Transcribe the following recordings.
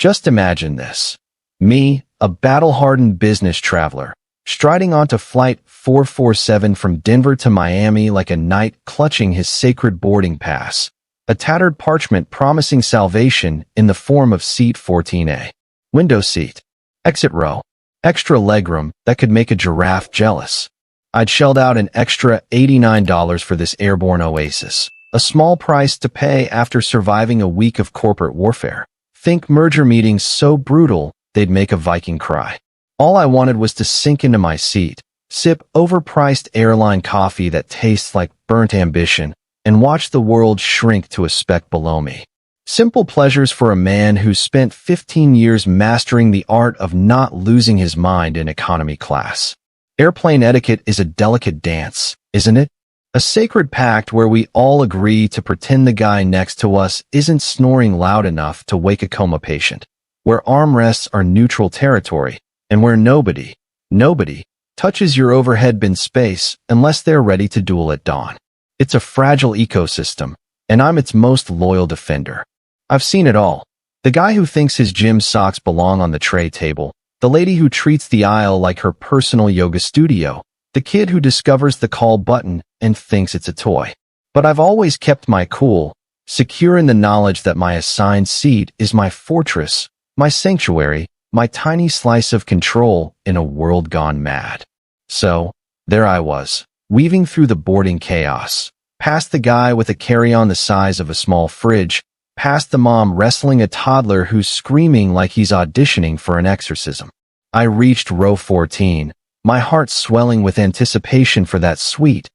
Just imagine this. Me, a battle-hardened business traveler, striding onto Flight 447 from Denver to Miami like a knight clutching his sacred boarding pass, a tattered parchment promising salvation in the form of Seat 14A. Window seat. Exit row. Extra legroom that could make a giraffe jealous. I'd shelled out an extra $89 for this airborne oasis, a small price to pay after surviving a week of corporate warfare. Think merger meetings so brutal they'd make a Viking cry. All I wanted was to sink into my seat, sip overpriced airline coffee that tastes like burnt ambition, and watch the world shrink to a speck below me. Simple pleasures for a man who spent 15 years mastering the art of not losing his mind in economy class. Airplane etiquette is a delicate dance, isn't it? A sacred pact where we all agree to pretend the guy next to us isn't snoring loud enough to wake a coma patient, where armrests are neutral territory, and where nobody touches your overhead bin space unless they're ready to duel at dawn. It's a fragile ecosystem, and I'm its most loyal defender. I've seen it all. The guy who thinks his gym socks belong on the tray table, the lady who treats the aisle like her personal yoga studio, the kid who discovers the call button and thinks it's a toy. But I've always kept my cool, secure in the knowledge that my assigned seat is my fortress, my sanctuary, my tiny slice of control in a world gone mad. So, there I was, weaving through the boarding chaos, past the guy with a carry-on the size of a small fridge, past the mom wrestling a toddler who's screaming like he's auditioning for an exorcism. I reached row 14, my heart swelling with anticipation for that sweet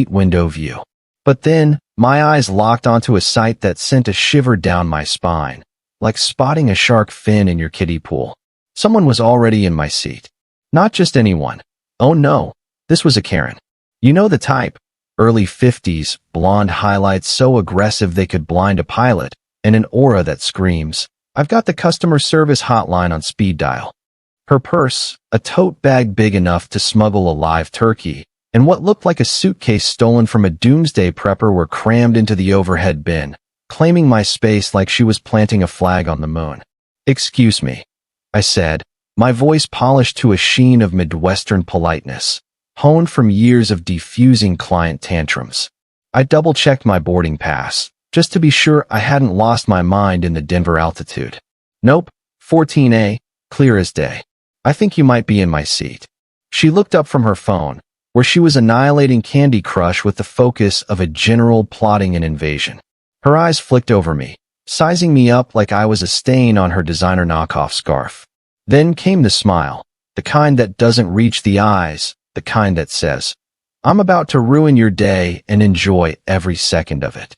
window view. But then, my eyes locked onto a sight that sent a shiver down my spine, like spotting a shark fin in your kiddie pool. Someone was already in my seat. Not just anyone. Oh no, this was a Karen. You know the type. Early 50s, blonde highlights so aggressive they could blind a pilot, and an aura that screams, "I've got the customer service hotline on speed dial." Her purse, a tote bag big enough to smuggle a live turkey, and what looked like a suitcase stolen from a doomsday prepper were crammed into the overhead bin, claiming my space like she was planting a flag on the moon. "Excuse me," I said, my voice polished to a sheen of Midwestern politeness, honed from years of defusing client tantrums. I double-checked my boarding pass, just to be sure I hadn't lost my mind in the Denver altitude. "Nope, 14A, clear as day. I think you might be in my seat." She looked up from her phone, where she was annihilating Candy Crush with the focus of a general plotting an invasion. Her eyes flicked over me, sizing me up like I was a stain on her designer knockoff scarf. Then came the smile, the kind that doesn't reach the eyes, the kind that says, "I'm about to ruin your day and enjoy every second of it."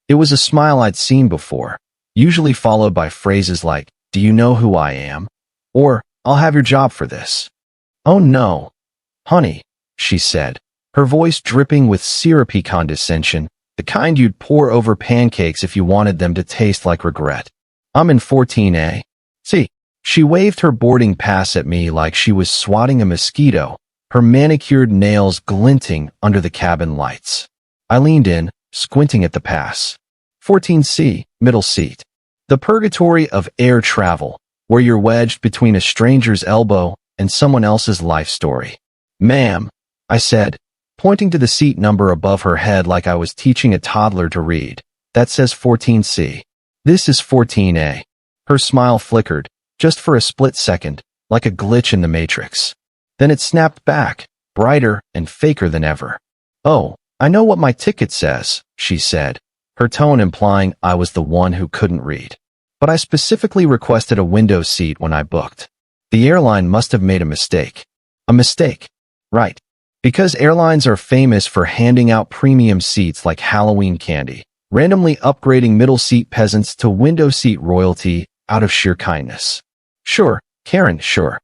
It was a smile I'd seen before, usually followed by phrases like, "Do you know who I am?" Or, "I'll have your job for this." "Oh no, honey," she said, her voice dripping with syrupy condescension, the kind you'd pour over pancakes if you wanted them to taste like regret. "I'm in 14A. See." She waved her boarding pass at me like she was swatting a mosquito, her manicured nails glinting under the cabin lights. I leaned in, squinting at the pass. 14C, middle seat. The purgatory of air travel, where you're wedged between a stranger's elbow and someone else's life story. "Ma'am," I said, pointing to the seat number above her head like I was teaching a toddler to read. "That says 14C. This is 14A. Her smile flickered, just for a split second, like a glitch in the Matrix. Then it snapped back, brighter and faker than ever. "Oh, I know what my ticket says," she said, her tone implying I was the one who couldn't read. "But I specifically requested a window seat when I booked. The airline must have made a mistake." "A mistake?" "Right. Because airlines are famous for handing out premium seats like Halloween candy, randomly upgrading middle seat peasants to window seat royalty out of sheer kindness." "Sure, Karen, sure."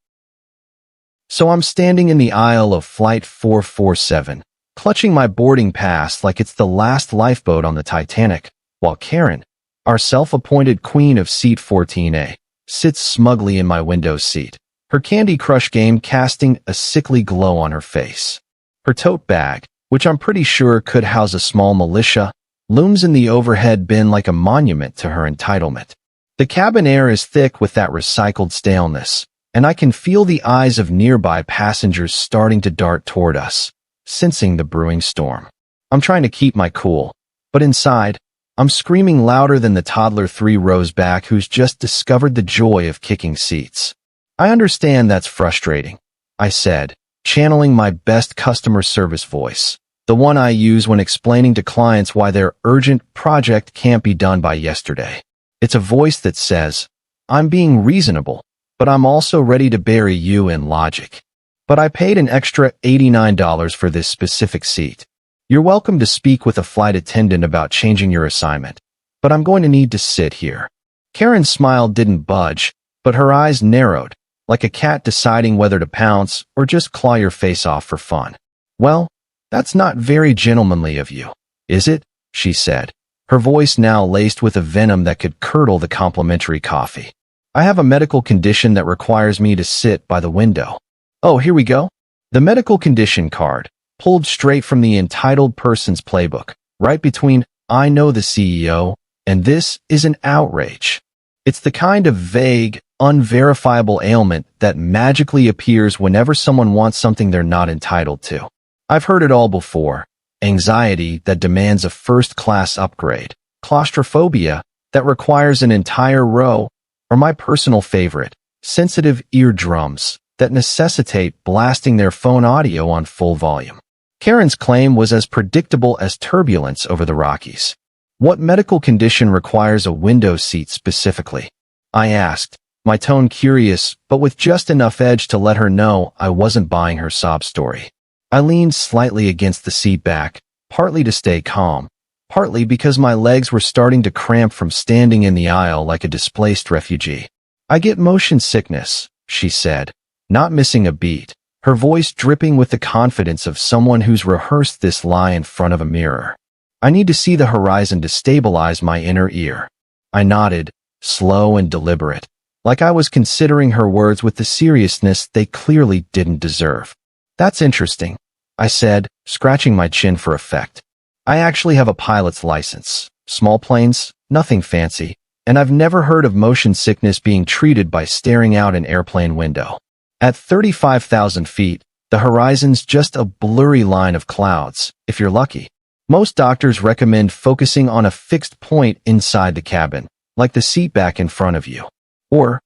So I'm standing in the aisle of Flight 447, clutching my boarding pass like it's the last lifeboat on the Titanic, while Karen, our self-appointed queen of seat 14A, sits smugly in my window seat, her Candy Crush game casting a sickly glow on her face. Her tote bag, which I'm pretty sure could house a small militia, looms in the overhead bin like a monument to her entitlement. The cabin air is thick with that recycled staleness, and I can feel the eyes of nearby passengers starting to dart toward us, sensing the brewing storm. I'm trying to keep my cool, but inside, I'm screaming louder than the toddler 3 rows back who's just discovered the joy of kicking seats. I understand that's frustrating, I said, channeling my best customer service voice, the one I use when explaining to clients why their urgent project can't be done by yesterday. It's a voice that says, I'm being reasonable, but I'm also ready to bury you in logic. But I paid an extra $89 for this specific seat. You're welcome to speak with a flight attendant about changing your assignment, but I'm going to need to sit here. Karen's smile didn't budge, but her eyes narrowed, like a cat deciding whether to pounce or just claw your face off for fun. Well, that's not very gentlemanly of you, is it? She said, her voice now laced with a venom that could curdle the complimentary coffee. I have a medical condition that requires me to sit by the window. Oh, here we go. The medical condition card, pulled straight from the entitled person's playbook, right between I know the CEO and this is an outrage. It's the kind of vague, unverifiable ailment that magically appears whenever someone wants something they're not entitled to. I've heard it all before. Anxiety that demands a first-class upgrade, claustrophobia that requires an entire row, or my personal favorite, sensitive eardrums that necessitate blasting their phone audio on full volume. Karen's claim was as predictable as turbulence over the Rockies. What medical condition requires a window seat specifically? I asked, my tone curious, but with just enough edge to let her know I wasn't buying her sob story. I leaned slightly against the seat back, partly to stay calm, partly because my legs were starting to cramp from standing in the aisle like a displaced refugee. I get motion sickness, she said, not missing a beat, her voice dripping with the confidence of someone who's rehearsed this lie in front of a mirror. I need to see the horizon to stabilize my inner ear. I nodded, slow and deliberate, like I was considering her words with the seriousness they clearly didn't deserve. That's interesting, I said, scratching my chin for effect. I actually have a pilot's license, small planes, nothing fancy, and I've never heard of motion sickness being treated by staring out an airplane window. At 35,000 feet, the horizon's just a blurry line of clouds, if you're lucky. Most doctors recommend focusing on a fixed point inside the cabin, like the seat back in front of you. Or,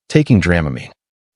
taking Dramamine.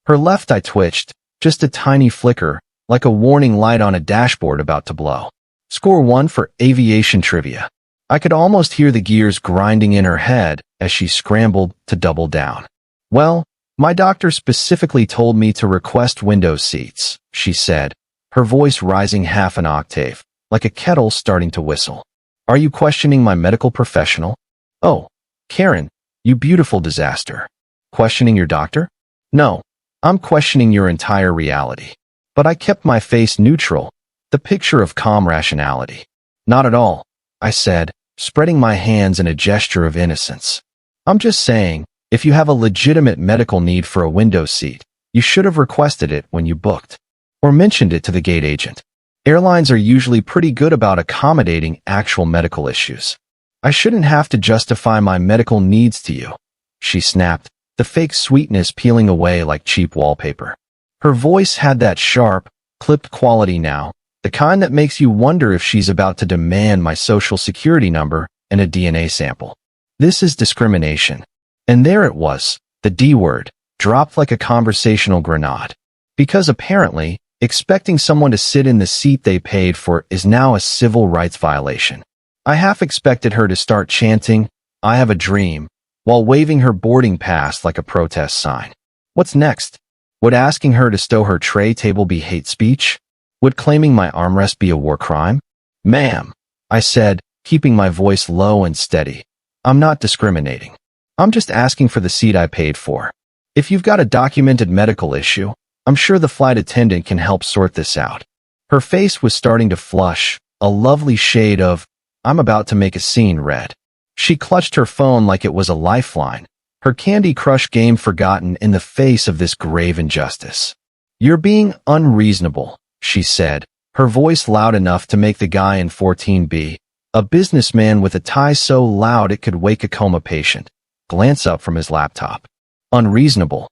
Her left eye twitched, just a tiny flicker, like a warning light on a dashboard about to blow. Score 1 for aviation trivia. I could almost hear the gears grinding in her head as she scrambled to double down. Well, my doctor specifically told me to request window seats, she said, her voice rising half an octave, like a kettle starting to whistle. Are you questioning my medical professional? Oh, Karen, you beautiful disaster. Questioning your doctor? No, I'm questioning your entire reality. But I kept my face neutral, the picture of calm rationality. Not at all, I said, spreading my hands in a gesture of innocence. I'm just saying, if you have a legitimate medical need for a window seat, you should have requested it when you booked. Or mentioned it to the gate agent. Airlines are usually pretty good about accommodating actual medical issues. I shouldn't have to justify my medical needs to you, she snapped, the fake sweetness peeling away like cheap wallpaper. Her voice had that sharp, clipped quality now, the kind that makes you wonder if she's about to demand my social security number and a DNA sample. This is discrimination. And there it was, the D word, dropped like a conversational grenade. Because apparently, expecting someone to sit in the seat they paid for is now a civil rights violation. I half expected her to start chanting, I have a dream, while waving her boarding pass like a protest sign. What's next? Would asking her to stow her tray table be hate speech? Would claiming my armrest be a war crime? Ma'am, I said, keeping my voice low and steady. I'm not discriminating. I'm just asking for the seat I paid for. If you've got a documented medical issue, I'm sure the flight attendant can help sort this out. Her face was starting to flush, a lovely shade of, I'm about to make a scene red. She clutched her phone like it was a lifeline, her Candy Crush game forgotten in the face of this grave injustice. You're being unreasonable, she said, her voice loud enough to make the guy in 14B, a businessman with a tie so loud it could wake a coma patient, glance up from his laptop. Unreasonable,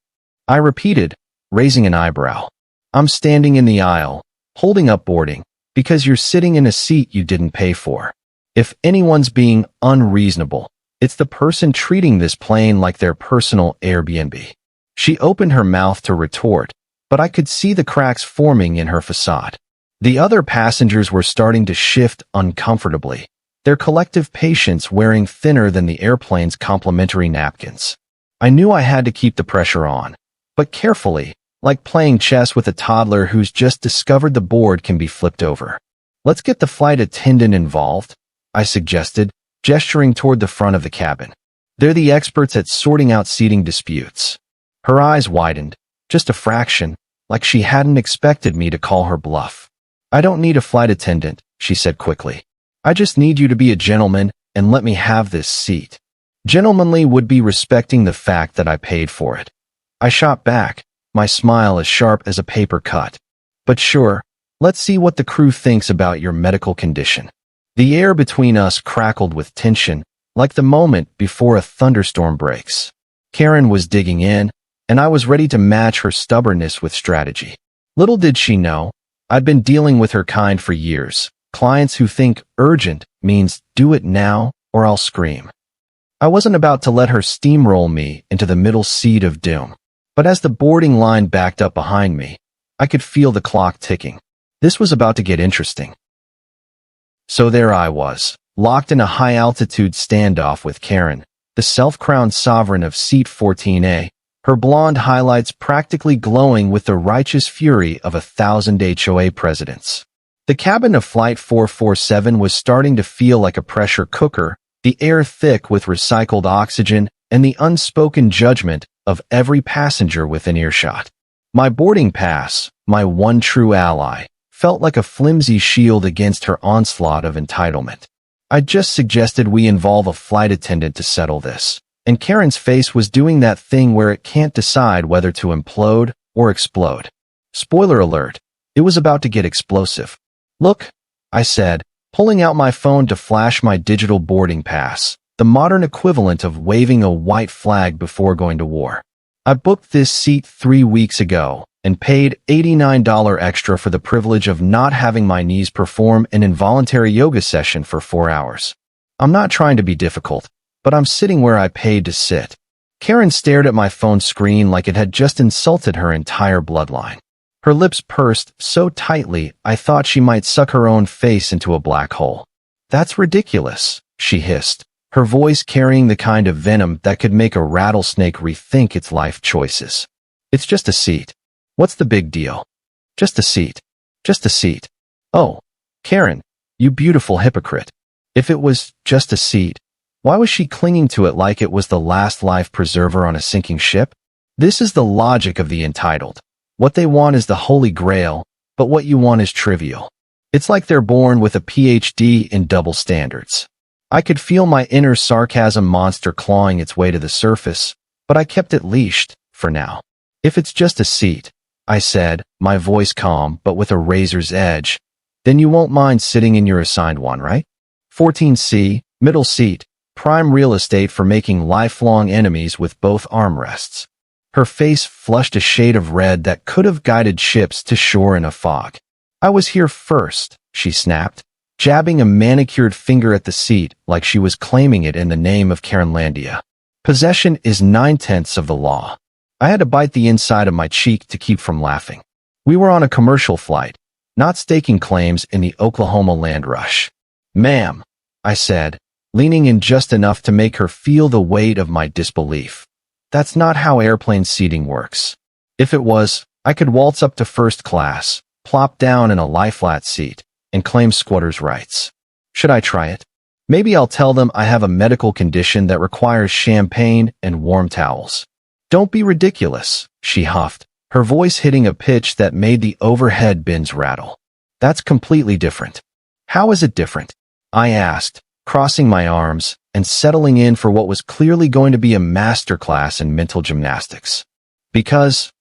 I repeated, raising an eyebrow. I'm standing in the aisle, holding up boarding, because you're sitting in a seat you didn't pay for. If anyone's being unreasonable, it's the person treating this plane like their personal Airbnb. She opened her mouth to retort, but I could see the cracks forming in her facade. The other passengers were starting to shift uncomfortably, their collective patience wearing thinner than the airplane's complimentary napkins. I knew I had to keep the pressure on, but carefully, like playing chess with a toddler who's just discovered the board can be flipped over. Let's get the flight attendant involved, I suggested, gesturing toward the front of the cabin. They're the experts at sorting out seating disputes. Her eyes widened, just a fraction, like she hadn't expected me to call her bluff. I don't need a flight attendant, she said quickly. I just need you to be a gentleman and let me have this seat. Gentlemanly would be respecting the fact that I paid for it. I shot back, my smile as sharp as a paper cut. But sure, let's see what the crew thinks about your medical condition. The air between us crackled with tension, like the moment before a thunderstorm breaks. Karen was digging in, and I was ready to match her stubbornness with strategy. Little did she know, I'd been dealing with her kind for years, clients who think urgent means do it now or I'll scream. I wasn't about to let her steamroll me into the middle seat of doom. But as the boarding line backed up behind me, I could feel the clock ticking. This was about to get interesting. So there I was, locked in a high-altitude standoff with Karen, the self-crowned sovereign of Seat 14A, her blonde highlights practically glowing with the righteous fury of 1,000 HOA presidents. The cabin of Flight 447 was starting to feel like a pressure cooker, the air thick with recycled oxygen and the unspoken judgment of every passenger within earshot. My boarding pass, my one true ally, felt like a flimsy shield against her onslaught of entitlement. I just suggested we involve a flight attendant to settle this, and Karen's face was doing that thing where it can't decide whether to implode or explode. Spoiler alert, it was about to get explosive. Look, I said, pulling out my phone to flash my digital boarding pass, the modern equivalent of waving a white flag before going to war. I booked this seat 3 weeks ago and paid $89 extra for the privilege of not having my knees perform an involuntary yoga session for 4 hours. I'm not trying to be difficult, but I'm sitting where I paid to sit. Karen stared at my phone screen like it had just insulted her entire bloodline. Her lips pursed so tightly I thought she might suck her own face into a black hole. That's ridiculous, she hissed, her voice carrying the kind of venom that could make a rattlesnake rethink its life choices. It's just a seat. What's the big deal? Just a seat. Just a seat. Oh, Karen, you beautiful hypocrite. If it was just a seat, why was she clinging to it like it was the last life preserver on a sinking ship? This is the logic of the entitled. What they want is the holy grail, but what you want is trivial. It's like they're born with a PhD in double standards. I could feel my inner sarcasm monster clawing its way to the surface, but I kept it leashed, for now. If it's just a seat, I said, my voice calm but with a razor's edge, then you won't mind sitting in your assigned one, right? 14C, middle seat, prime real estate for making lifelong enemies with both armrests. Her face flushed a shade of red that could have guided ships to shore in a fog. I was here first, she snapped, jabbing a manicured finger at the seat like she was claiming it in the name of Karenlandia. Possession is 9/10 of the law. I had to bite the inside of my cheek to keep from laughing. We were on a commercial flight, not staking claims in the Oklahoma land rush. Ma'am, I said, leaning in just enough to make her feel the weight of my disbelief. That's not how airplane seating works. If it was, I could waltz up to first class, plop down in a lie-flat seat, and claim squatter's rights. Should I try it? Maybe I'll tell them I have a medical condition that requires champagne and warm towels. Don't be ridiculous, she huffed, her voice hitting a pitch that made the overhead bins rattle. That's completely different. How is it different? I asked, crossing my arms and settling in for what was clearly going to be a masterclass in mental gymnastics. Because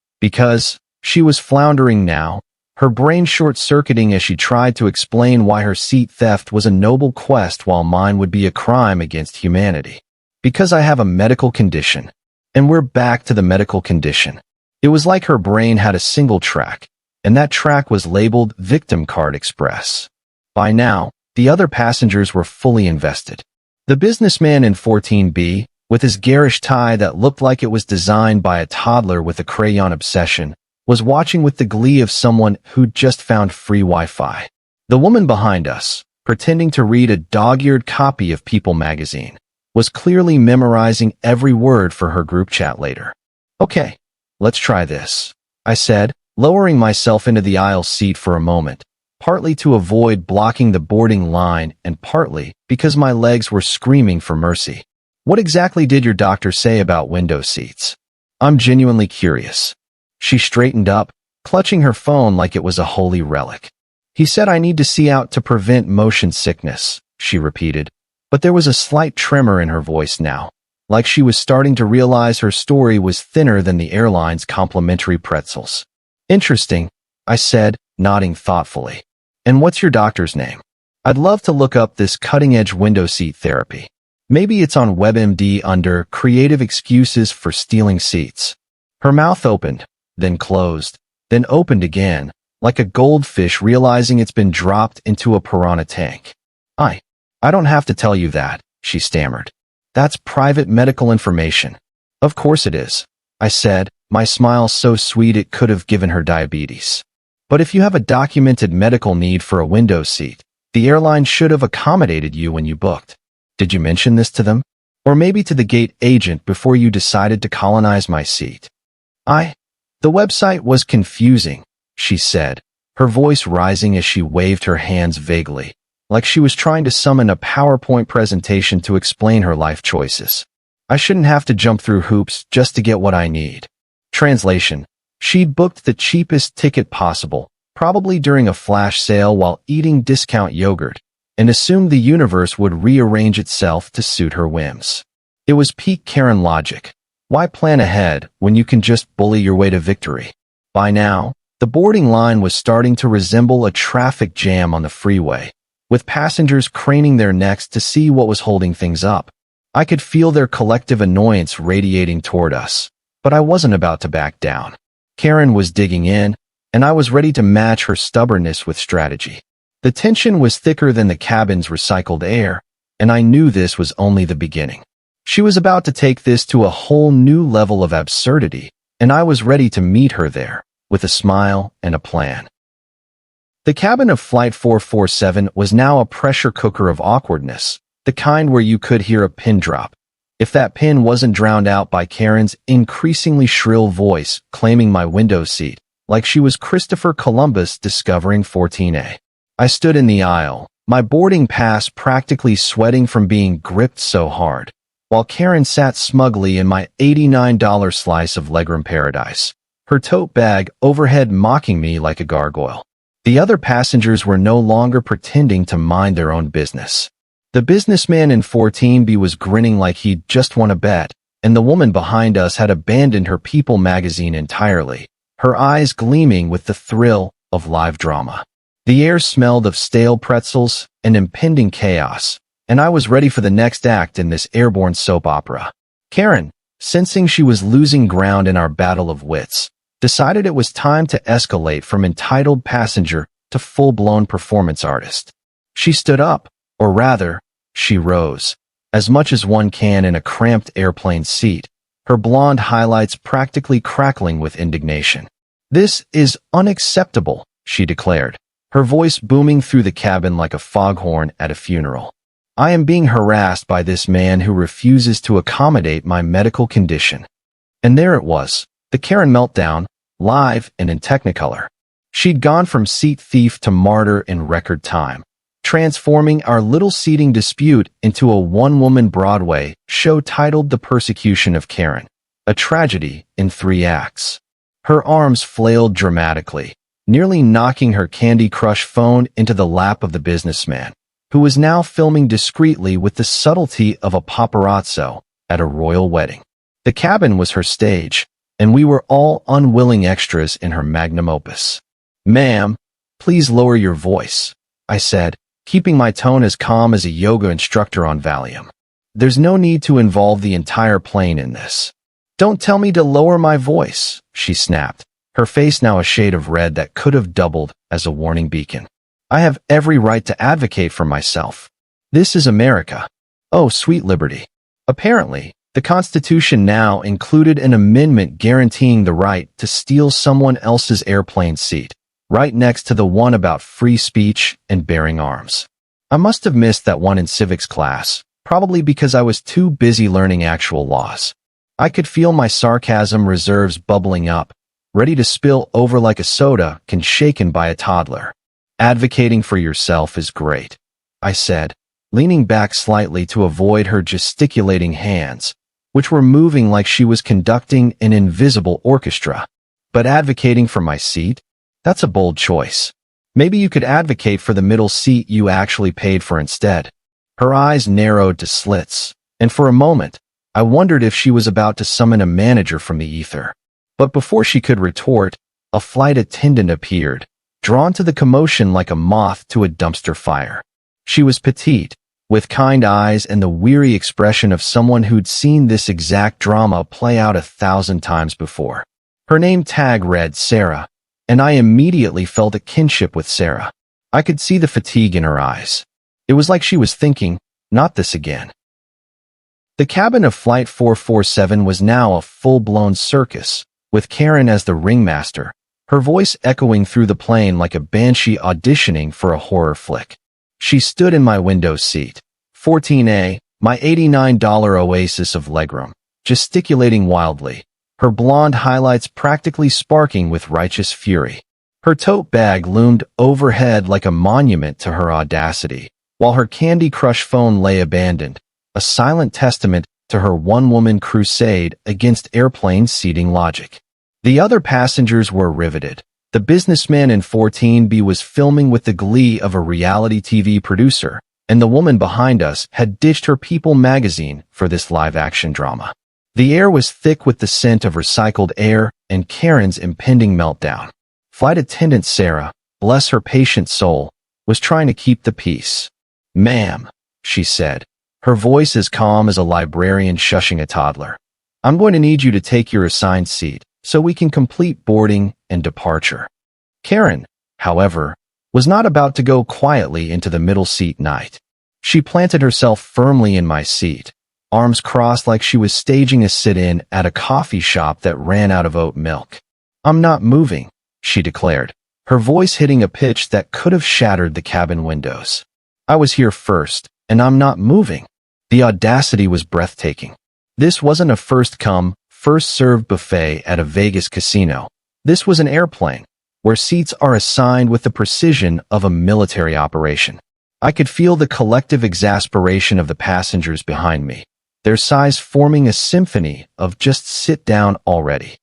she was floundering now, her brain short-circuiting as she tried to explain why her seat theft was a noble quest while mine would be a crime against humanity. Because I have a medical condition. And we're back to the medical condition. It was like her brain had a single track, and that track was labeled Victim Card Express. By now, the other passengers were fully invested. The businessman in 14B, with his garish tie that looked like it was designed by a toddler with a crayon obsession, was watching with the glee of someone who'd just found free Wi-Fi. The woman behind us, pretending to read a dog-eared copy of People magazine, was clearly memorizing every word for her group chat later. Okay, let's try this, I said, lowering myself into the aisle seat for a moment, partly to avoid blocking the boarding line and partly because my legs were screaming for mercy. What exactly did your doctor say about window seats? I'm genuinely curious. She straightened up, clutching her phone like it was a holy relic. He said I need to see out to prevent motion sickness, she repeated, but there was a slight tremor in her voice now, like she was starting to realize her story was thinner than the airline's complimentary pretzels. Interesting, I said, nodding thoughtfully. And what's your doctor's name? I'd love to look up this cutting-edge window seat therapy. Maybe it's on WebMD under Creative Excuses for Stealing Seats. Her mouth opened, then closed, then opened again, like a goldfish realizing it's been dropped into a piranha tank. I don't have to tell you that, she stammered. That's private medical information. Of course it is, I said, my smile so sweet it could have given her diabetes. But if you have a documented medical need for a window seat, the airline should have accommodated you when you booked. Did you mention this to them? Or maybe to the gate agent before you decided to colonize my seat? The website was confusing, she said, her voice rising as she waved her hands vaguely, like she was trying to summon a PowerPoint presentation to explain her life choices. I shouldn't have to jump through hoops just to get what I need. Translation: she'd booked the cheapest ticket possible, probably during a flash sale while eating discount yogurt, and assumed the universe would rearrange itself to suit her whims. It was peak Karen logic. Why plan ahead when you can just bully your way to victory? By now, the boarding line was starting to resemble a traffic jam on the freeway, with passengers craning their necks to see what was holding things up. I could feel their collective annoyance radiating toward us, but I wasn't about to back down. Karen was digging in, and I was ready to match her stubbornness with strategy. The tension was thicker than the cabin's recycled air, and I knew this was only the beginning. She was about to take this to a whole new level of absurdity, and I was ready to meet her there, with a smile and a plan. The cabin of Flight 447 was now a pressure cooker of awkwardness, the kind where you could hear a pin drop, if that pin wasn't drowned out by Karen's increasingly shrill voice claiming my window seat, like she was Christopher Columbus discovering 14A. I stood in the aisle, my boarding pass practically sweating from being gripped so hard, while Karen sat smugly in my $89 slice of legroom paradise, her tote bag overhead mocking me like a gargoyle. The other passengers were no longer pretending to mind their own business. The businessman in 14B was grinning like he'd just won a bet, and the woman behind us had abandoned her People magazine entirely, her eyes gleaming with the thrill of live drama. The air smelled of stale pretzels and impending chaos, and I was ready for the next act in this airborne soap opera. Karen, sensing she was losing ground in our battle of wits, decided it was time to escalate from entitled passenger to full-blown performance artist. She stood up, or rather, she rose, as much as one can in a cramped airplane seat, her blonde highlights practically crackling with indignation. "This is unacceptable," she declared, her voice booming through the cabin like a foghorn at a funeral. "I am being harassed by this man who refuses to accommodate my medical condition." And there it was, the Karen meltdown, live and in Technicolor. She'd gone from seat thief to martyr in record time, transforming our little seating dispute into a one-woman Broadway show titled The Persecution of Karen, a tragedy in 3 acts. Her arms flailed dramatically, nearly knocking her Candy Crush phone into the lap of the businessman, who was now filming discreetly with the subtlety of a paparazzo at a royal wedding. The cabin was her stage, and we were all unwilling extras in her magnum opus. "Ma'am, please lower your voice," I said, keeping my tone as calm as a yoga instructor on Valium. There's no need to involve the entire plane in this. Don't tell me to lower my voice, she snapped, her face now a shade of red that could have doubled as a warning beacon. I have every right to advocate for myself. This is America. Oh, sweet liberty. Apparently, the Constitution now included an amendment guaranteeing the right to steal someone else's airplane seat, right next to the one about free speech and bearing arms. I must have missed that one in civics class, probably because I was too busy learning actual laws. I could feel my sarcasm reserves bubbling up, ready to spill over like a soda can shaken by a toddler. Advocating for yourself is great, I said, leaning back slightly to avoid her gesticulating hands, which were moving like she was conducting an invisible orchestra. But advocating for my seat? That's a bold choice. Maybe you could advocate for the middle seat you actually paid for instead. Her eyes narrowed to slits, and for a moment, I wondered if she was about to summon a manager from the ether. But before she could retort, a flight attendant appeared, drawn to the commotion like a moth to a dumpster fire. She was petite, with kind eyes and the weary expression of someone who'd seen this exact drama play out 1,000 times before. Her name tag read Sarah, and I immediately felt a kinship with Sarah. I could see the fatigue in her eyes. It was like she was thinking, not this again. The cabin of Flight 447 was now a full-blown circus, with Karen as the ringmaster, her voice echoing through the plane like a banshee auditioning for a horror flick. She stood in my window seat, 14A, my $89 oasis of legroom, gesticulating wildly, her blonde highlights practically sparking with righteous fury. Her tote bag loomed overhead like a monument to her audacity, while her Candy Crush phone lay abandoned, a silent testament to her one-woman crusade against airplane seating logic. The other passengers were riveted. The businessman in 14B was filming with the glee of a reality TV producer, and the woman behind us had ditched her People magazine for this live-action drama. The air was thick with the scent of recycled air and Karen's impending meltdown. Flight attendant Sarah, bless her patient soul, was trying to keep the peace. "Ma'am," she said, her voice as calm as a librarian shushing a toddler. "I'm going to need you to take your assigned seat so we can complete boarding and departure." Karen, however, was not about to go quietly into the middle seat night. She planted herself firmly in my seat, arms crossed like she was staging a sit-in at a coffee shop that ran out of oat milk. "I'm not moving," she declared, her voice hitting a pitch that could have shattered the cabin windows. "I was here first, and I'm not moving." The audacity was breathtaking. This wasn't a first-come, first-served buffet at a Vegas casino. This was an airplane, where seats are assigned with the precision of a military operation. I could feel the collective exasperation of the passengers behind me, their sighs forming a symphony of just sit down already.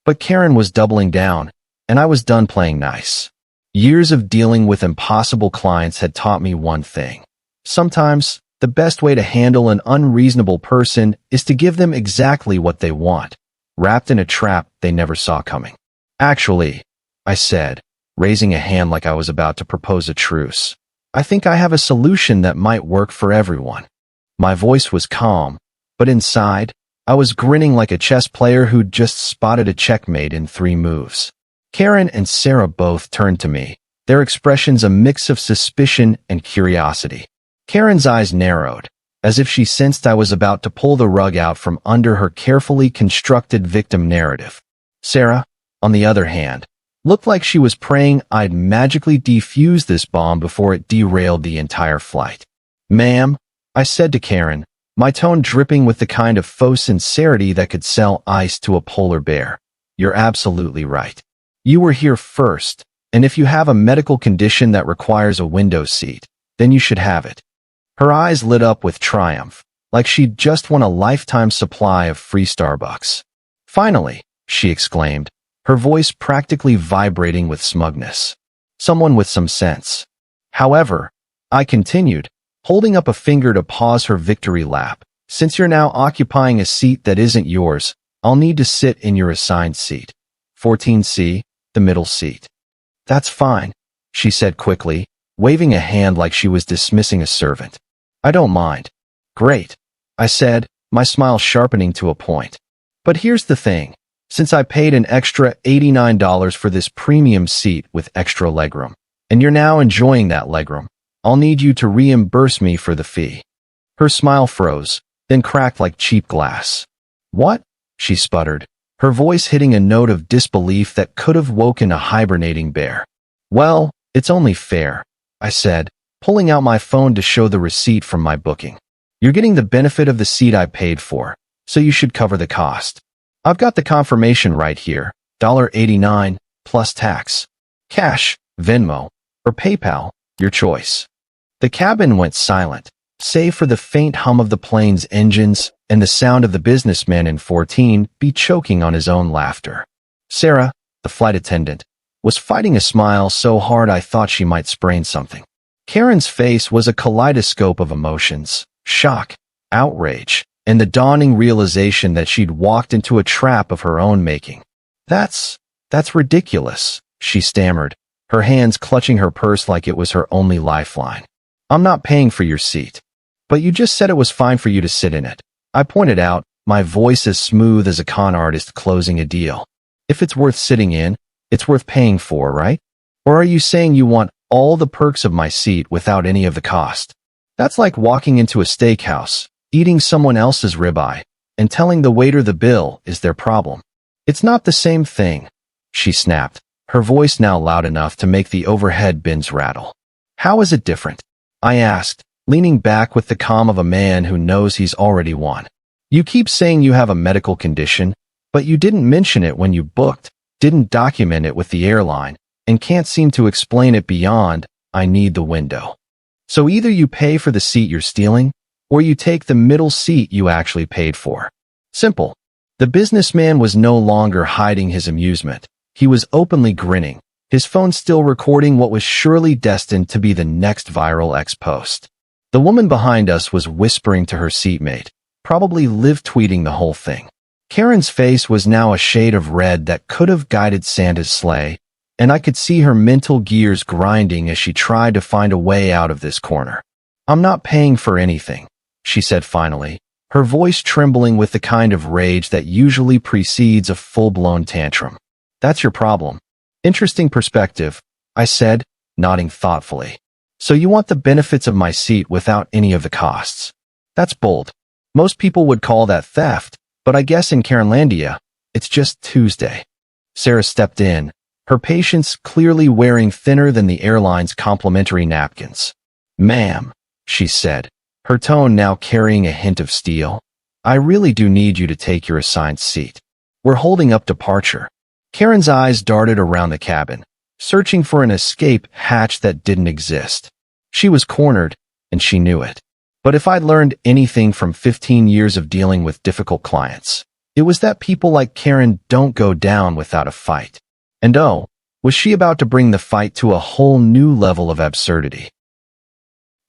But Karen was doubling down, and I was done playing nice. Years of dealing with impossible clients had taught me one thing. Sometimes, the best way to handle an unreasonable person is to give them exactly what they want, wrapped in a trap they never saw coming. "Actually," I said, raising a hand like I was about to propose a truce, "I think I have a solution that might work for everyone." My voice was calm, but inside, I was grinning like a chess player who'd just spotted a checkmate in 3 moves. Karen and Sarah both turned to me, their expressions a mix of suspicion and curiosity. Karen's eyes narrowed, as if she sensed I was about to pull the rug out from under her carefully constructed victim narrative. Sarah, on the other hand, looked like she was praying I'd magically defuse this bomb before it derailed the entire flight. "Ma'am," I said to Karen, my tone dripping with the kind of faux sincerity that could sell ice to a polar bear, "you're absolutely right. You were here first, and if you have a medical condition that requires a window seat, then you should have it." Her eyes lit up with triumph, like she'd just won a lifetime supply of free Starbucks. "Finally," she exclaimed, her voice practically vibrating with smugness. "Someone with some sense." "However," I continued, holding up a finger to pause her victory lap, "since you're now occupying a seat that isn't yours, I'll need to sit in your assigned seat. 14C, the middle seat." "That's fine," she said quickly, waving a hand like she was dismissing a servant. "I don't mind." "Great," I said, my smile sharpening to a point. But here's the thing. Since I paid an extra $89 for this premium seat with extra legroom, and you're now enjoying that legroom, I'll need you to reimburse me for the fee. Her smile froze, then cracked like cheap glass. What? She sputtered, her voice hitting a note of disbelief that could have woken a hibernating bear. Well, it's only fair, I said, pulling out my phone to show the receipt from my booking. You're getting the benefit of the seat I paid for, so you should cover the cost. I've got the confirmation right here, $89 plus tax. Cash, Venmo, or PayPal, your choice. The cabin went silent, save for the faint hum of the plane's engines and the sound of the businessman in 14 be choking on his own laughter. Sarah, the flight attendant, was fighting a smile so hard I thought she might sprain something. Karen's face was a kaleidoscope of emotions, shock, outrage, and the dawning realization that she'd walked into a trap of her own making. That's ridiculous, she stammered, her hands clutching her purse like it was her only lifeline. I'm not paying for your seat. But you just said it was fine for you to sit in it. I pointed out, my voice as smooth as a con artist closing a deal. If it's worth sitting in, it's worth paying for, right? Or are you saying you want all the perks of my seat without any of the cost? That's like walking into a steakhouse, eating someone else's ribeye, and telling the waiter the bill is their problem. It's not the same thing, she snapped, her voice now loud enough to make the overhead bins rattle. How is it different? I asked, leaning back with the calm of a man who knows he's already won. You keep saying you have a medical condition, but you didn't mention it when you booked, didn't document it with the airline, and can't seem to explain it beyond, I need the window. So either you pay for the seat you're stealing, or you take the middle seat you actually paid for. Simple. The businessman was no longer hiding his amusement. He was openly grinning, his phone still recording what was surely destined to be the next viral X-post. The woman behind us was whispering to her seatmate, probably live tweeting the whole thing. Karen's face was now a shade of red that could have guided Santa's sleigh, and I could see her mental gears grinding as she tried to find a way out of this corner. I'm not paying for anything, she said finally, her voice trembling with the kind of rage that usually precedes a full-blown tantrum. That's your problem. Interesting perspective, I said, nodding thoughtfully. So you want the benefits of my seat without any of the costs. That's bold. Most people would call that theft, but I guess in Karenlandia, it's just Tuesday. Sarah stepped in, her patience clearly wearing thinner than the airline's complimentary napkins. Ma'am, she said, her tone now carrying a hint of steel, I really do need you to take your assigned seat. We're holding up departure. Karen's eyes darted around the cabin, searching for an escape hatch that didn't exist. She was cornered, and she knew it. But if I'd learned anything from 15 years of dealing with difficult clients, it was that people like Karen don't go down without a fight. And oh, was she about to bring the fight to a whole new level of absurdity.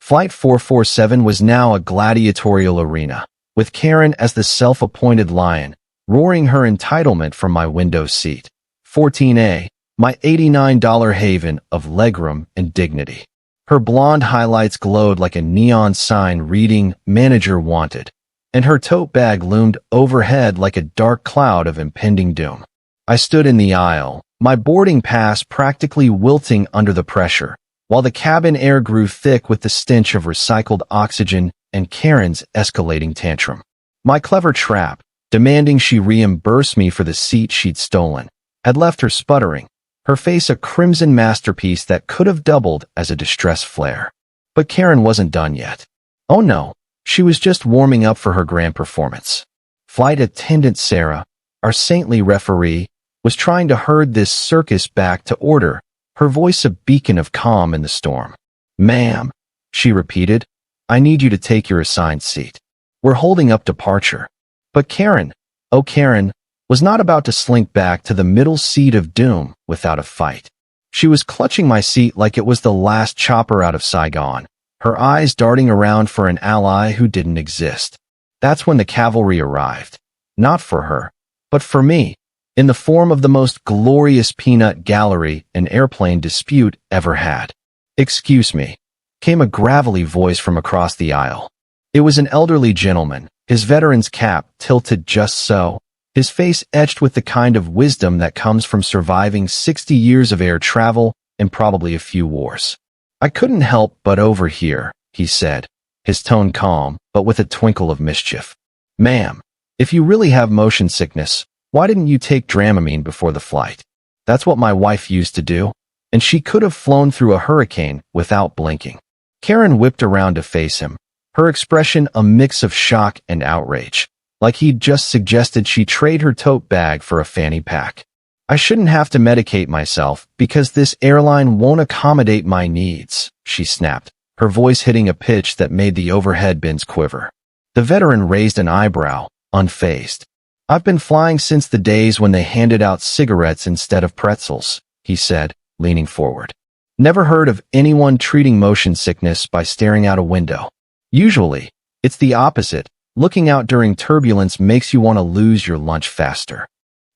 Flight 447 was now a gladiatorial arena, with Karen as the self-appointed lion, roaring her entitlement from my window seat. 14A, my $89 haven of legroom and dignity. Her blonde highlights glowed like a neon sign reading "Manager Wanted," and her tote bag loomed overhead like a dark cloud of impending doom. I stood in the aisle, my boarding pass practically wilting under the pressure, while the cabin air grew thick with the stench of recycled oxygen and Karen's escalating tantrum. My clever trap, demanding she reimburse me for the seat she'd stolen, had left her sputtering, her face a crimson masterpiece that could have doubled as a distress flare. But Karen wasn't done yet. Oh no, she was just warming up for her grand performance. Flight attendant Sarah, our saintly referee, was trying to herd this circus back to order, her voice a beacon of calm in the storm. Ma'am, she repeated, I need you to take your assigned seat. We're holding up departure. But Karen, oh Karen, was not about to slink back to the middle seat of doom without a fight. She was clutching my seat like it was the last chopper out of Saigon, her eyes darting around for an ally who didn't exist. That's when the cavalry arrived. Not for her, but for me, in the form of the most glorious peanut gallery an airplane dispute ever had. Excuse me, came a gravelly voice from across the aisle. It was an elderly gentleman, his veteran's cap tilted just so, his face etched with the kind of wisdom that comes from surviving 60 years of air travel and probably a few wars. "I couldn't help but overhear," he said, his tone calm, but with a twinkle of mischief. "Ma'am, if you really have motion sickness, why didn't you take Dramamine before the flight? That's what my wife used to do, and she could have flown through a hurricane without blinking." Karen whipped around to face him, her expression a mix of shock and outrage, like he'd just suggested she trade her tote bag for a fanny pack. "I shouldn't have to medicate myself because this airline won't accommodate my needs," she snapped, her voice hitting a pitch that made the overhead bins quiver. The veteran raised an eyebrow, unfazed. "I've been flying since the days when they handed out cigarettes instead of pretzels," he said, leaning forward. "Never heard of anyone treating motion sickness by staring out a window. Usually, it's the opposite. Looking out during turbulence makes you want to lose your lunch faster."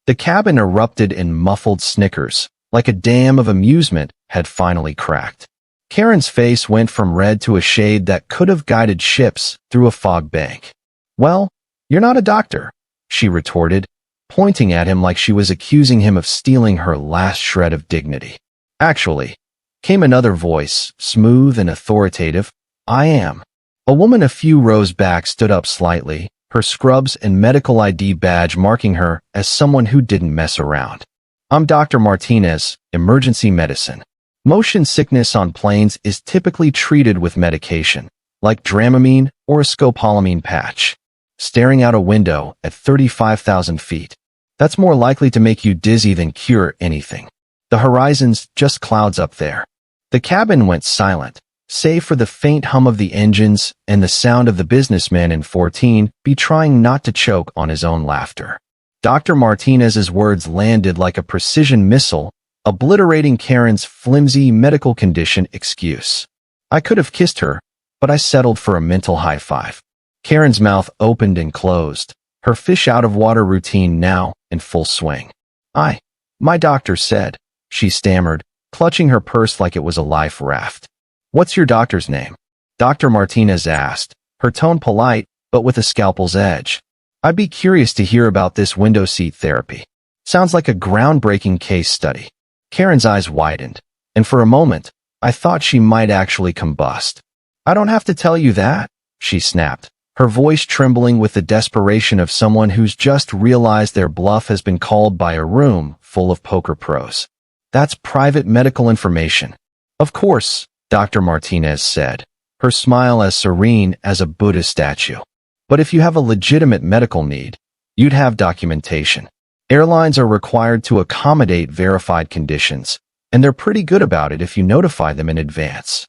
The cabin erupted in muffled snickers, like a dam of amusement had finally cracked. Karen's face went from red to a shade that could have guided ships through a fog bank. "Well, you're not a doctor," she retorted, pointing at him like she was accusing him of stealing her last shred of dignity. "Actually," came another voice, smooth and authoritative, "I am." A woman a few rows back stood up slightly, her scrubs and medical ID badge marking her as someone who didn't mess around. "I'm Dr. Martinez, emergency medicine. Motion sickness on planes is typically treated with medication, like Dramamine or a scopolamine patch. Staring out a window at 35,000 feet. That's more likely to make you dizzy than cure anything. The horizon's just clouds up there." The cabin went silent, save for the faint hum of the engines and the sound of the businessman in 14B trying not to choke on his own laughter. Dr. Martinez's words landed like a precision missile, obliterating Karen's flimsy medical condition excuse. "I could have kissed her, but I settled for a mental high five." Karen's mouth opened and closed, her fish-out-of-water routine now in full swing. My doctor said," she stammered, clutching her purse like it was a life raft. "What's your doctor's name?" Dr. Martinez asked, her tone polite, but with a scalpel's edge. "I'd be curious to hear about this window seat therapy. Sounds like a groundbreaking case study." Karen's eyes widened, and for a moment, I thought she might actually combust. "I don't have to tell you that," she snapped, her voice trembling with the desperation of someone who's just realized their bluff has been called by a room full of poker pros. "That's private medical information." "Of course," Dr. Martinez said, her smile as serene as a Buddha statue. "But if you have a legitimate medical need, you'd have documentation. Airlines are required to accommodate verified conditions, and they're pretty good about it if you notify them in advance."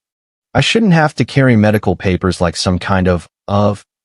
"I shouldn't have to carry medical papers like some kind of,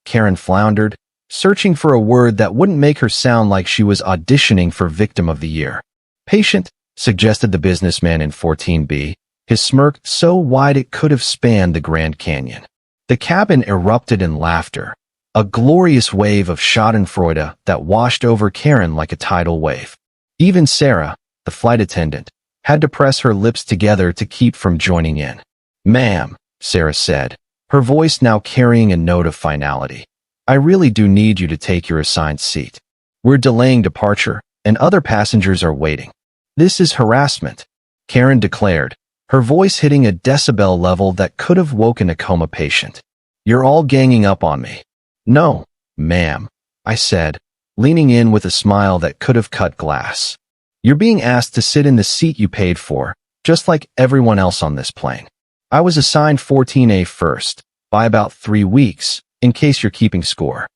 Karen floundered, searching for a word that wouldn't make her sound like she was auditioning for Victim of the Year. "Patient," suggested the businessman in 14B, his smirk so wide it could have spanned the Grand Canyon. The cabin erupted in laughter, a glorious wave of schadenfreude that washed over Karen like a tidal wave. Even Sarah, the flight attendant, had to press her lips together to keep from joining in. "Ma'am," Sarah said, her voice now carrying a note of finality, "I really do need you to take your assigned seat. We're delaying departure, and other passengers are waiting." "This is harassment," Karen declared, her voice hitting a decibel level that could have woken a coma patient. "You're all ganging up on me." "No, ma'am," I said, leaning in with a smile that could have cut glass. "You're being asked to sit in the seat you paid for, just like everyone else on this plane. I was assigned 14A first, by about 3 weeks, in case you're keeping score."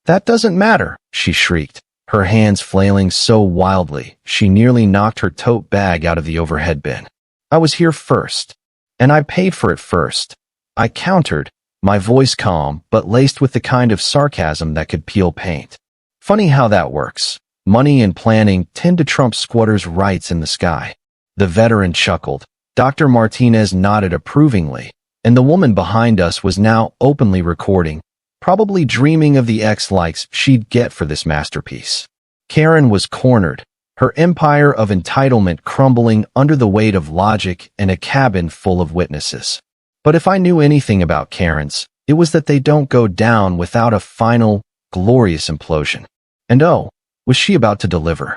"That doesn't matter," she shrieked, her hands flailing so wildly she nearly knocked her tote bag out of the overhead bin. "I was here first, and I paid for it first," I countered, my voice calm but laced with the kind of sarcasm that could peel paint. "Funny how that works. Money and planning tend to trump squatters' rights in the sky." The veteran chuckled. Dr. Martinez nodded approvingly, and the woman behind us was now openly recording, probably dreaming of the X-likes she'd get for this masterpiece. Karen was cornered, her empire of entitlement crumbling under the weight of logic and a cabin full of witnesses. But if I knew anything about Karens, it was that they don't go down without a final, glorious implosion. And oh, was she about to deliver?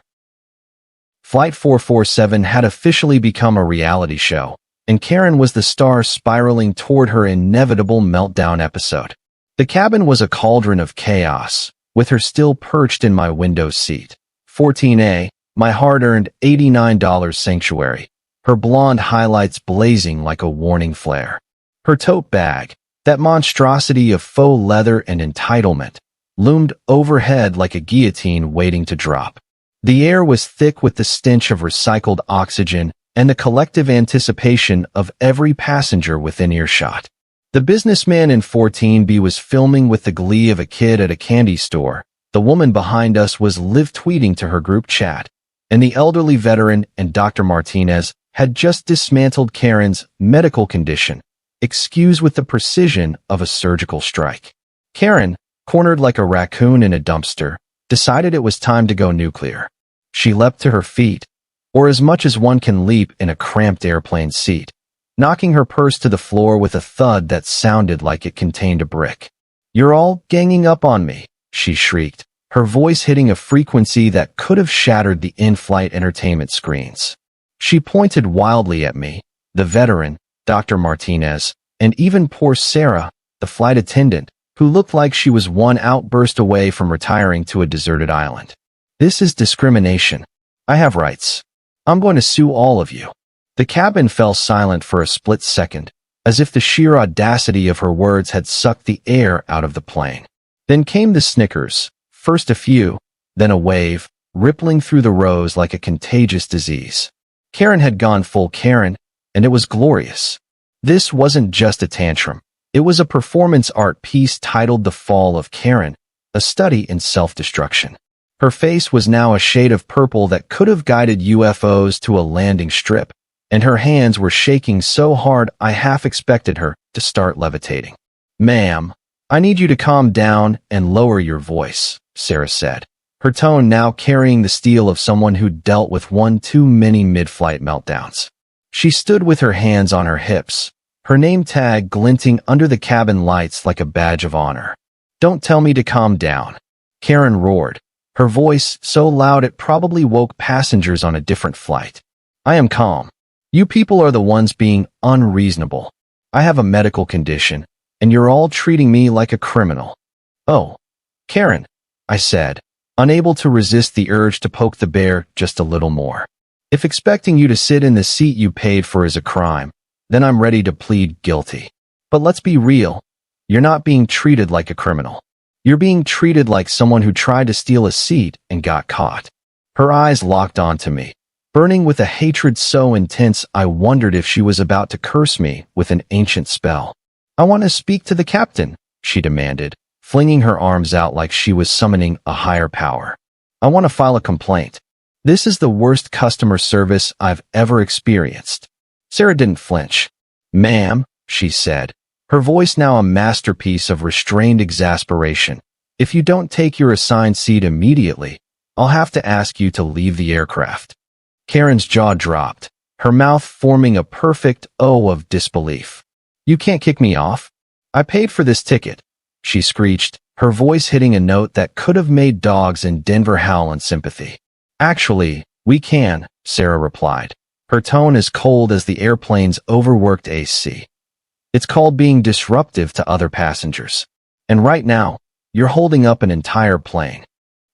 Flight 447 had officially become a reality show, and Karen was the star spiraling toward her inevitable meltdown episode. The cabin was a cauldron of chaos, with her still perched in my window seat. 14A, my hard-earned $89 sanctuary, her blonde highlights blazing like a warning flare. Her tote bag, that monstrosity of faux leather and entitlement, loomed overhead like a guillotine waiting to drop. The air was thick with the stench of recycled oxygen and the collective anticipation of every passenger within earshot. The businessman in 14B was filming with the glee of a kid at a candy store. The woman behind us was live tweeting to her group chat, and the elderly veteran and Dr. Martinez had just dismantled Karen's medical condition, excused with the precision of a surgical strike. Karen, cornered like a raccoon in a dumpster, decided it was time to go nuclear. She leapt to her feet, or as much as one can leap in a cramped airplane seat, knocking her purse to the floor with a thud that sounded like it contained a brick. "You're all ganging up on me," she shrieked, her voice hitting a frequency that could have shattered the in-flight entertainment screens. She pointed wildly at me, the veteran, Dr. Martinez, and even poor Sarah, the flight attendant, who looked like she was one outburst away from retiring to a deserted island. "This is discrimination. I have rights. I'm going to sue all of you." The cabin fell silent for a split second, as if the sheer audacity of her words had sucked the air out of the plane. Then came the snickers, first a few, then a wave, rippling through the rows like a contagious disease. Karen had gone full Karen, and it was glorious. This wasn't just a tantrum. It was a performance art piece titled The Fall of Karen, a study in self-destruction. Her face was now a shade of purple that could have guided UFOs to a landing strip, and her hands were shaking so hard I half expected her to start levitating. "Ma'am, I need you to calm down and lower your voice," Sarah said, her tone now carrying the steel of someone who dealt with one too many mid-flight meltdowns. She stood with her hands on her hips, her name tag glinting under the cabin lights like a badge of honor. "Don't tell me to calm down," Karen roared, her voice so loud it probably woke passengers on a different flight. "I am calm. You people are the ones being unreasonable. I have a medical condition, and you're all treating me like a criminal." "Oh, Karen," I said, unable to resist the urge to poke the bear just a little more. "If expecting you to sit in the seat you paid for is a crime, then I'm ready to plead guilty. But let's be real. You're not being treated like a criminal. You're being treated like someone who tried to steal a seat and got caught." Her eyes locked onto me, burning with a hatred so intense I wondered if she was about to curse me with an ancient spell. "I want to speak to the captain," she demanded, flinging her arms out like she was summoning a higher power. "I want to file a complaint. This is the worst customer service I've ever experienced." Sarah didn't flinch. "Ma'am," she said, her voice now a masterpiece of restrained exasperation, "if you don't take your assigned seat immediately, I'll have to ask you to leave the aircraft." Karen's jaw dropped, her mouth forming a perfect O of disbelief. "You can't kick me off. I paid for this ticket," she screeched, her voice hitting a note that could have made dogs in Denver howl in sympathy. "Actually, we can," Sarah replied, her tone as cold as the airplane's overworked AC. "It's called being disruptive to other passengers. And right now, you're holding up an entire plane."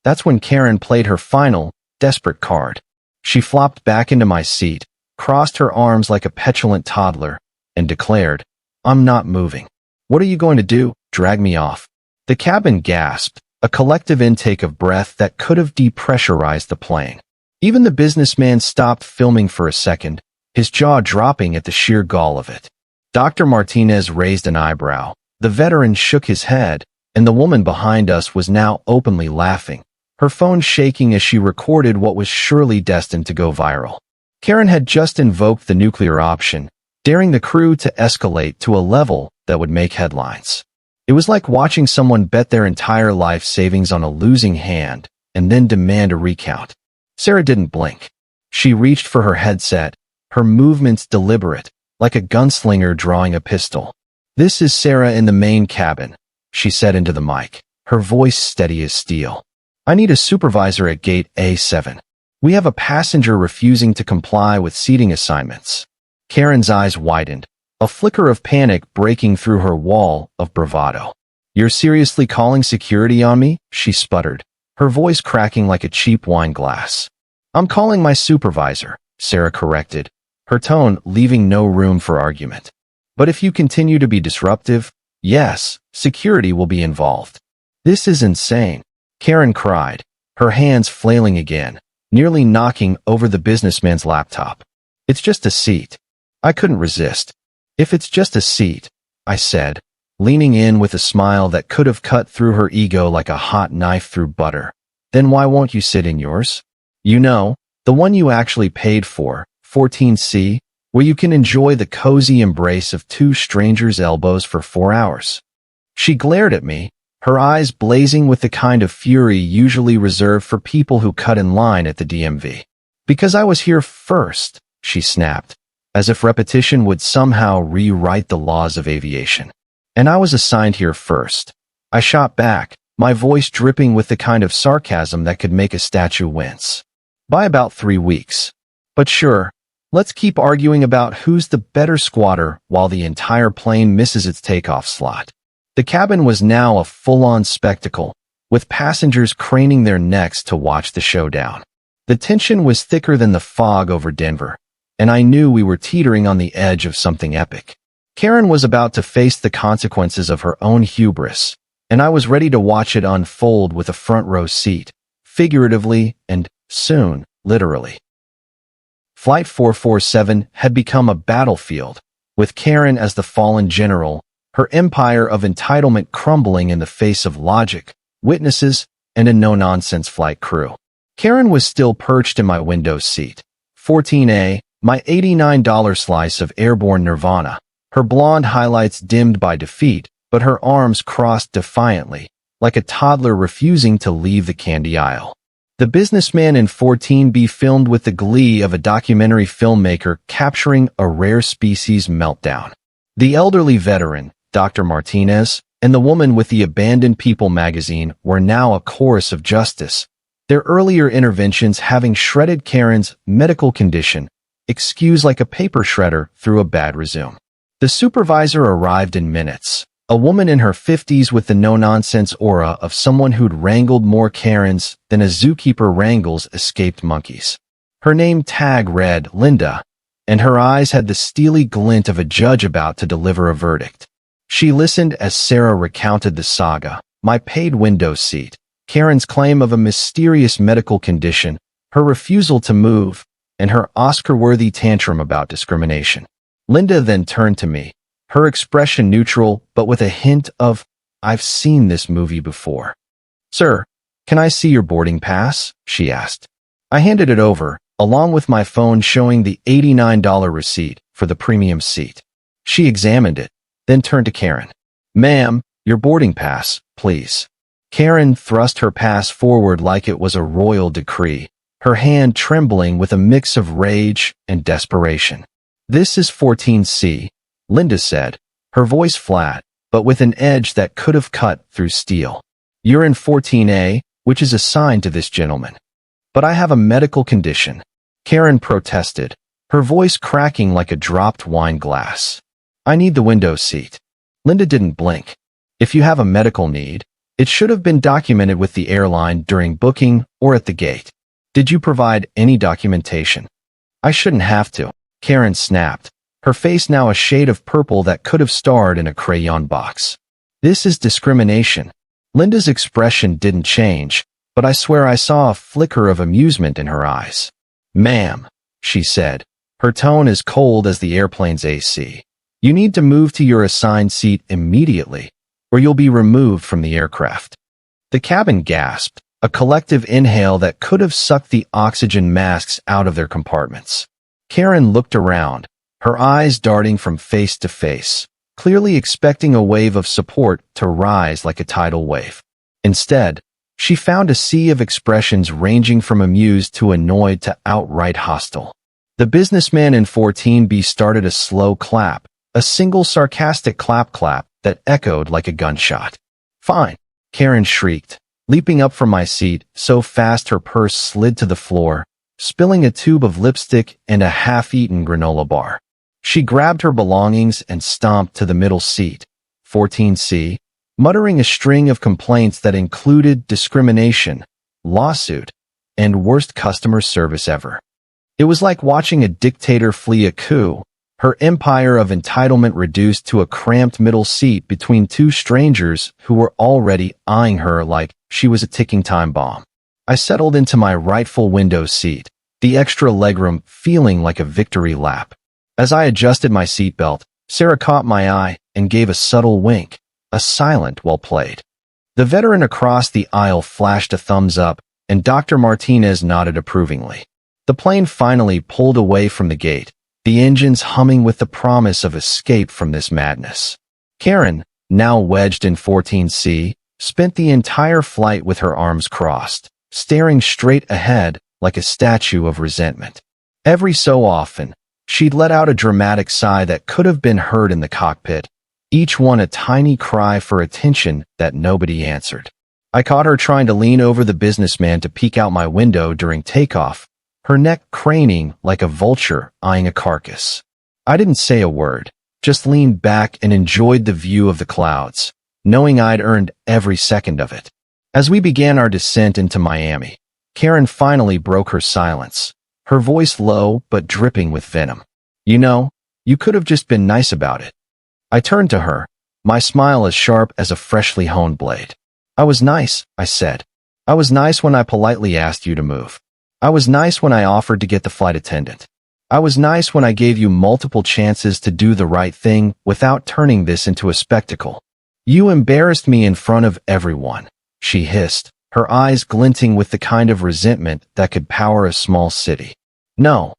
That's when Karen played her final, desperate card. She flopped back into my seat, crossed her arms like a petulant toddler, and declared, "I'm not moving." "What are you going to do? Drag me off?" The cabin gasped, a collective intake of breath that could have depressurized the plane. Even the businessman stopped filming for a second, his jaw dropping at the sheer gall of it. Dr. Martinez raised an eyebrow, the veteran shook his head, and the woman behind us was now openly laughing, her phone shaking as she recorded what was surely destined to go viral. Karen had just invoked the nuclear option, daring the crew to escalate to a level that would make headlines. It was like watching someone bet their entire life savings on a losing hand and then demand a recount. Sarah didn't blink. She reached for her headset, her movements deliberate, like a gunslinger drawing a pistol. "This is Sarah in the main cabin," she said into the mic, her voice steady as steel. I need a supervisor at gate A7. We have a passenger refusing to comply with seating assignments. Karen's eyes widened, a flicker of panic breaking through her wall of bravado. You're seriously calling security on me? She sputtered, her voice cracking like a cheap wine glass. I'm calling my supervisor, Sarah corrected, her tone leaving no room for argument. But if you continue to be disruptive, yes, security will be involved. This is insane, Karen cried, her hands flailing again, nearly knocking over the businessman's laptop. It's just a seat. I couldn't resist. If it's just a seat, I said, leaning in with a smile that could have cut through her ego like a hot knife through butter, then why won't you sit in yours? You know, the one you actually paid for, 14C, where you can enjoy the cozy embrace of two strangers' elbows for 4 hours. She glared at me, her eyes blazing with the kind of fury usually reserved for people who cut in line at the DMV. Because I was here first, she snapped, as if repetition would somehow rewrite the laws of aviation. And I was assigned here first. I shot back, my voice dripping with the kind of sarcasm that could make a statue wince. By about 3 weeks. But sure, let's keep arguing about who's the better squatter while the entire plane misses its takeoff slot. The cabin was now a full-on spectacle, with passengers craning their necks to watch the showdown. The tension was thicker than the fog over Denver, and I knew we were teetering on the edge of something epic. Karen was about to face the consequences of her own hubris, and I was ready to watch it unfold with a front-row seat, figuratively and, soon, literally. Flight 447 had become a battlefield, with Karen as the fallen general, her empire of entitlement crumbling in the face of logic, witnesses, and a no-nonsense flight crew. Karen was still perched in my window seat, 14A, my $89 slice of airborne nirvana, her blonde highlights dimmed by defeat, but her arms crossed defiantly, like a toddler refusing to leave the candy aisle. The businessman in 14B filmed with the glee of a documentary filmmaker capturing a rare species meltdown. The elderly veteran, Dr. Martinez, and the woman with the Abandoned People magazine were now a chorus of justice, their earlier interventions having shredded Karen's medical condition, excused like a paper shredder through a bad resume. The supervisor arrived in minutes, a woman in her 50s with the no-nonsense aura of someone who'd wrangled more Karens than a zookeeper wrangles escaped monkeys. Her name tag read Linda, and her eyes had the steely glint of a judge about to deliver a verdict. She listened as Sarah recounted the saga, my paid window seat, Karen's claim of a mysterious medical condition, her refusal to move, and her Oscar-worthy tantrum about discrimination. Linda then turned to me, her expression neutral but with a hint of, I've seen this movie before. Sir, can I see your boarding pass? She asked. I handed it over, along with my phone showing the $89 receipt for the premium seat. She examined it, then turned to Karen. Ma'am, your boarding pass, please. Karen thrust her pass forward like it was a royal decree, her hand trembling with a mix of rage and desperation. This is 14C, Linda said, her voice flat, but with an edge that could have cut through steel. You're in 14A, which is assigned to this gentleman. But I have a medical condition, Karen protested, her voice cracking like a dropped wine glass. I need the window seat. Linda didn't blink. If you have a medical need, it should have been documented with the airline during booking or at the gate. Did you provide any documentation? I shouldn't have to, Karen snapped, her face now a shade of purple that could have starred in a crayon box. This is discrimination. Linda's expression didn't change, but I swear I saw a flicker of amusement in her eyes. Ma'am, she said, her tone as cold as the airplane's AC. You need to move to your assigned seat immediately, or you'll be removed from the aircraft. The cabin gasped, a collective inhale that could have sucked the oxygen masks out of their compartments. Karen looked around, her eyes darting from face to face, clearly expecting a wave of support to rise like a tidal wave. Instead, she found a sea of expressions ranging from amused to annoyed to outright hostile. The businessman in 14B started a slow clap, a single sarcastic clap that echoed like a gunshot. Fine, Karen shrieked, leaping up from my seat so fast her purse slid to the floor, spilling a tube of lipstick and a half-eaten granola bar. She grabbed her belongings and stomped to the middle seat, 14C, muttering a string of complaints that included discrimination, lawsuit, and worst customer service ever. It was like watching a dictator flee a coup, her empire of entitlement reduced to a cramped middle seat between two strangers who were already eyeing her like she was a ticking time bomb. I settled into my rightful window seat, the extra legroom feeling like a victory lap. As I adjusted my seatbelt, Sarah caught my eye and gave a subtle wink, a silent well played. The veteran across the aisle flashed a thumbs up, and Dr. Martinez nodded approvingly. The plane finally pulled away from the gate, the engines humming with the promise of escape from this madness. Karen, now wedged in 14C, spent the entire flight with her arms crossed, staring straight ahead like a statue of resentment. Every so often, she'd let out a dramatic sigh that could have been heard in the cockpit, each one a tiny cry for attention that nobody answered. I caught her trying to lean over the businessman to peek out my window during takeoff, her neck craning like a vulture eyeing a carcass. I didn't say a word, just leaned back and enjoyed the view of the clouds, knowing I'd earned every second of it. As we began our descent into Miami, Karen finally broke her silence, her voice low but dripping with venom. You know, you could have just been nice about it. I turned to her, my smile as sharp as a freshly honed blade. I was nice, I said. I was nice when I politely asked you to move. I was nice when I offered to get the flight attendant. I was nice when I gave you multiple chances to do the right thing without turning this into a spectacle. You embarrassed me in front of everyone, she hissed, her eyes glinting with the kind of resentment that could power a small city. No,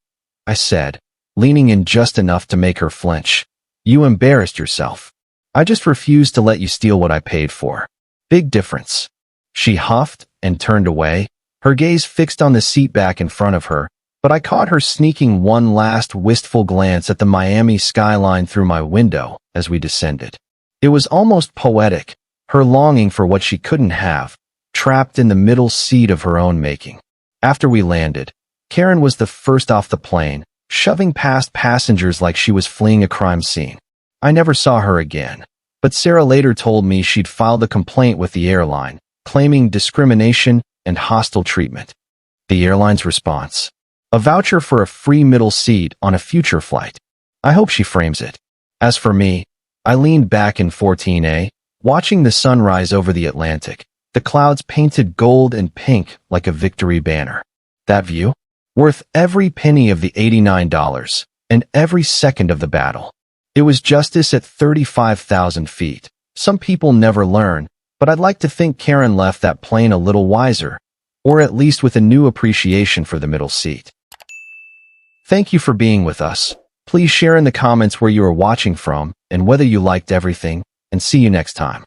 I said, leaning in just enough to make her flinch. You embarrassed yourself. I just refused to let you steal what I paid for. Big difference. She huffed and turned away, her gaze fixed on the seat back in front of her, but I caught her sneaking one last wistful glance at the Miami skyline through my window as we descended. It was almost poetic, her longing for what she couldn't have, trapped in the middle seat of her own making. After we landed, Karen was the first off the plane, shoving past passengers like she was fleeing a crime scene. I never saw her again, but Sarah later told me she'd filed a complaint with the airline, claiming discrimination and hostile treatment. The airline's response: a voucher for a free middle seat on a future flight. I hope she frames it. As for me, I leaned back in 14A, watching the sunrise over the Atlantic, the clouds painted gold and pink like a victory banner. That view? Worth every penny of the $89 and every second of the battle. It was justice at 35,000 feet. Some people never learn, but I'd like to think Karen left that plane a little wiser, or at least with a new appreciation for the middle seat. Thank you for being with us. Please share in the comments where you are watching from and whether you liked everything, and see you next time.